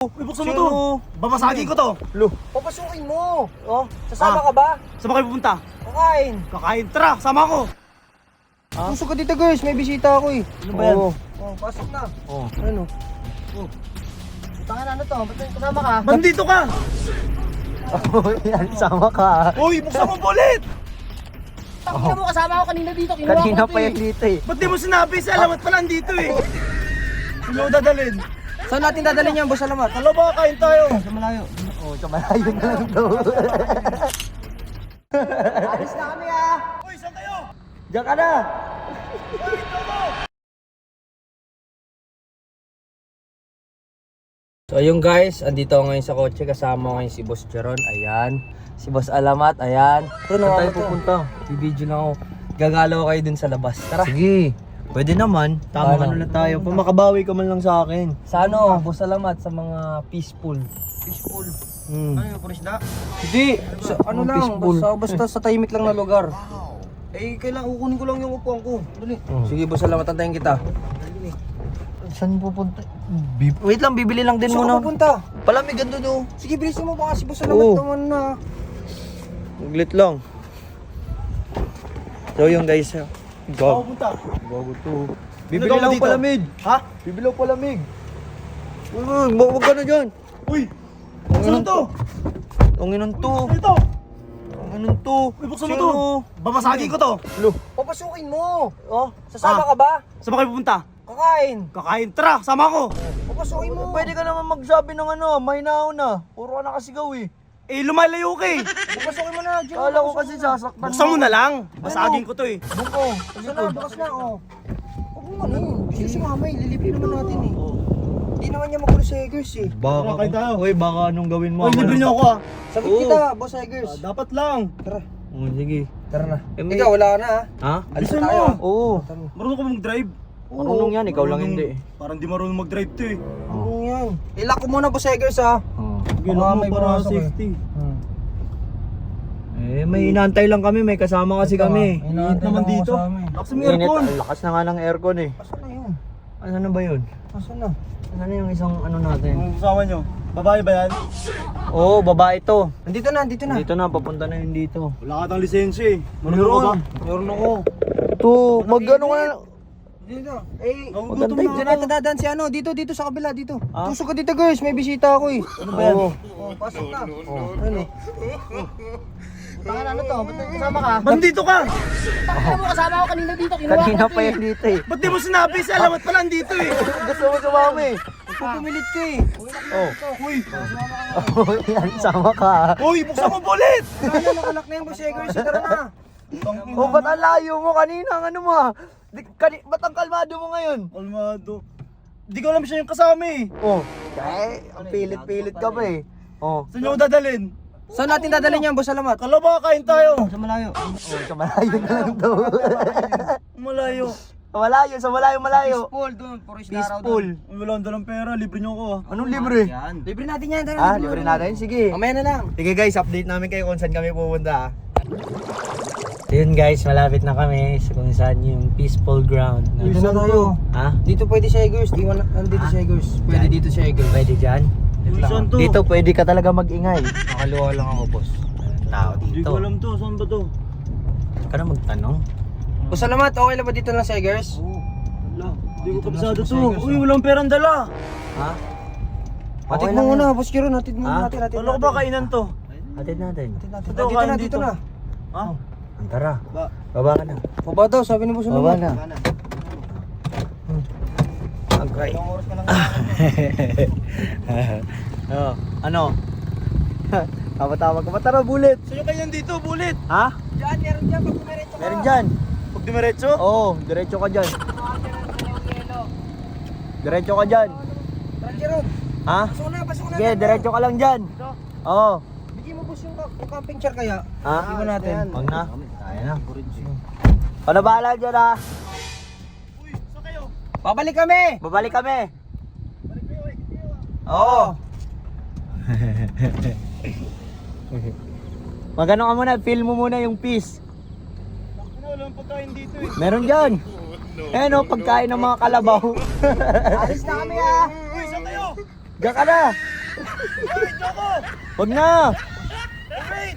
Ibuksan mo to. Babasagin ko to. Lo. Papasukin mo. Oh, sasama ka ba? Saan ba kayo pupunta? Kakain. Kakain. Tara, sama ko. Pusok ka dito guys, may bisita ako eh. Ano ba yan? Oh, pasok na. Oh. Ano? Tangan ano to? Ba't may kasama ka? Bandito ka. Oh, yan, sama ka. Uy, buksan mo ulit. Tangina mo, kasama ako kanina dito. Kinuha Kanina ko to pa eh. yan dito eh. Ba't di mo sinabi? Sa alamat pala andito eh. Sino mo dadalhin? Saan natin dadalhin yan, boss alamat? Talo ba, kain tayo. Sa malayo. Oh, sa malayo na lang daw. Alis na kami ah. Uy, saan kayo? Diyan ka na. So ayun guys, andito ako ngayon sa kotse. Kasama ko ngayon si Boss Jeron. Ayan. Si Boss Alamat. Ayan. Saan tayo pupunta? Bibidyo lang ako. Gagalaw kayo dun sa labas. Tara. Sige. Pwede naman. Tama Ano? ano na tayo. Pamakabawi ka man lang sa akin. Sa ano, Boss Alamat, sa mga peaceful. Fishbowl. Hmm. Ano yung purisda? Hindi. Sa, ano lang, peaceful. basta sa tahimik lang na lugar. Eh, kailangan kukunin ko lang yung upuan ko. Dali. Sige Boss Alamat, antayin kita. Saan pupunta? Wait lang, bibili lang din Saan muna. ka pupunta? Palamigan doon oh. Sige, bilisin mo baka si Boss Oo. Alamat naman na. Uglit lang. So yung guys, Saan Gag. pupunta? Gago to. Bibili Nagawa lang dito? palamig. Ha? Bibili lang palamig. Huwag ka na dyan. Uy! Buksan mo to. Ang inon to. Ano ito? Ang inon to. Uy, buksan mo to. Babasagin ko to. Lo. Papasukin mo. Oh. Sasama Ah. ka ba? Saan ba kayo pupunta? Kakain. Kakain. Tara, sama ko. Papasukin mo. Pwede ka naman magsabi ng ano, may naon na. Puro ka nakasigaw eh. Eh, lumalayo ka eh. Papasukin mo na. Diyan. Kala ko kasi sasaktan Buksan mo na lang. Basagin ko to eh. Buko. Buksan na, bukas na. Oh. Huwag mo ano yun. Gusto si mama eh. Lilipin naman natin eh. Hindi naman niya magulo si Eggers eh. Baka, Kain tayo. Uy, baka anong gawin mo. Uy, libre niyo ako ah. Sagot Oo. kita, Boss Eggers. Dapat lang. Tara. Oh, sige. Tara na. Eh, may- Ikaw, wala ka na ha. Ha? Alis Bilisan na tayo. mo. Oo. Marunong ka mag-drive? Marunong yan, ikaw lang hindi. Parang di marunong mag-drive to eh. Ano yan? Ilak ko muna, Boss Eggers ha. Oh. Ginawa mo may para pumasok eh. safety. Eh, may inaantay lang kami, may kasama kasi kami. Init naman dito. Lakas mo yung Init, aircon. ang lakas na nga ng aircon eh. Asan na yun? Ano na ba yun? Asan na? Ano na yung isang ano natin? Ang kasama nyo. Babae ba yan? Oo, babae to. Andito na, andito na. Dito na, papunta na yun dito. Wala ka tang lisensya eh. Marunong ka ba? Meron ako. Ito, mag-ano ka na. Dito. Eh, Nagugutom Magantay na dito ako. na dadaan si ano, dito sa kabila dito. Ah? Tusok ka dito guys, may bisita ako eh. Ano ba yan? Oo. Oh, pasok na. Ano? Tangan ano to? Ba't may kasama ka? Bandito ka! Tangina mo, kasama ako kanina dito. Kinuha Kanina ko pa to yan dito eh. Ba't di mo sinabi? Sa alamat pala andito eh. Gusto mo sumama eh. Pupumilit ka eh. Oh. Uy! Oh, yan, sama ka. Uy! Buksan mo bullet! Ano, nakalak na yung Boss Eggers. Tara na. Oh, ba't ang layo mo kanina? Ang ano mo ah? Ba't ang kalmado mo ngayon? Kalmado. Di ko alam siya yung kasama eh. Oh. Ang pilit-pilit ka pa eh. Oh. Saan nyo ako dadalhin? Saan natin dadalhin yan, Boss Alamat? Kala ba kain tayo? Sa malayo. Oh, sa malayo na lang daw. Malayo. sa malayo. Peaceful doon, puro isda raw Peaceful. Uy, wala akong dalang pera. Libre nyo ako ah. Anong libre? Libre natin yan. Tara, Ah, libre natin? Sige. Mamaya na lang. Sige guys, update namin kayo kung saan kami pupunta. Yun guys, malapit na kami sa kung saan yung peaceful ground. Dito na tayo. Ha? Dito pwede si Eggers. Di wala, nandito si Eggers. Pwede dito si Eggers. Pwede dyan? Uy, saan to? Dito pwede ka talaga mag-ingay. Nakaluwa lang ako boss. Tao Hindi dito. ko alam to. Saan ba to? Ka na magtanong. Boss Alamat, okay lang ba dito lang si Eggers? Oo. Wala. Hindi ko Dito na kabisado si to. Eggers, Uy, walang perang dala. Ha? Hatid Okay mo lang muna, yan. Boss Kiro. Hatid mo Ha? natin. Hatid Kala ko ba kainan to? Hatid natin. natin. Ito, Dito kain na, dito. dito na. Ha? Tara. Ba? Baba ka na. Baba daw, sabi ni Boss Baba Alamat. na. Okay. Ilang oras ka lang. Oh, ano? Tama-tama ka. Tara, bullet. Saan yung kainan dito? Bullet. Ha? Diyan, meron dyan. Pag kumiretso ka. Meron dyan. Pag dumiretso? Oo, diretso ka dyan. Diretso ka dyan. Tara, Jerome. Ha? Pasok na, pasok na. Sige, diretso ka lang dyan. Oo. Bigyan mo boss yung camping chair kaya. Ha? Iwan natin. Huwag na. Kaya na. Ano bahala dyan ha? Uy, saan kayo? Babalik kami. Babalik kami. Balik kayo, ikit kayo ah. Oo. Magano ka muna, feel mo muna yung peace. Ano, walang pagkain dito eh. Meron dyan. Eh no, pagkain ng mga kalabaw. Alis na kami ah. Uy, saan kayo? Diyan ka na. Wait, Joko! Wag na! Wait!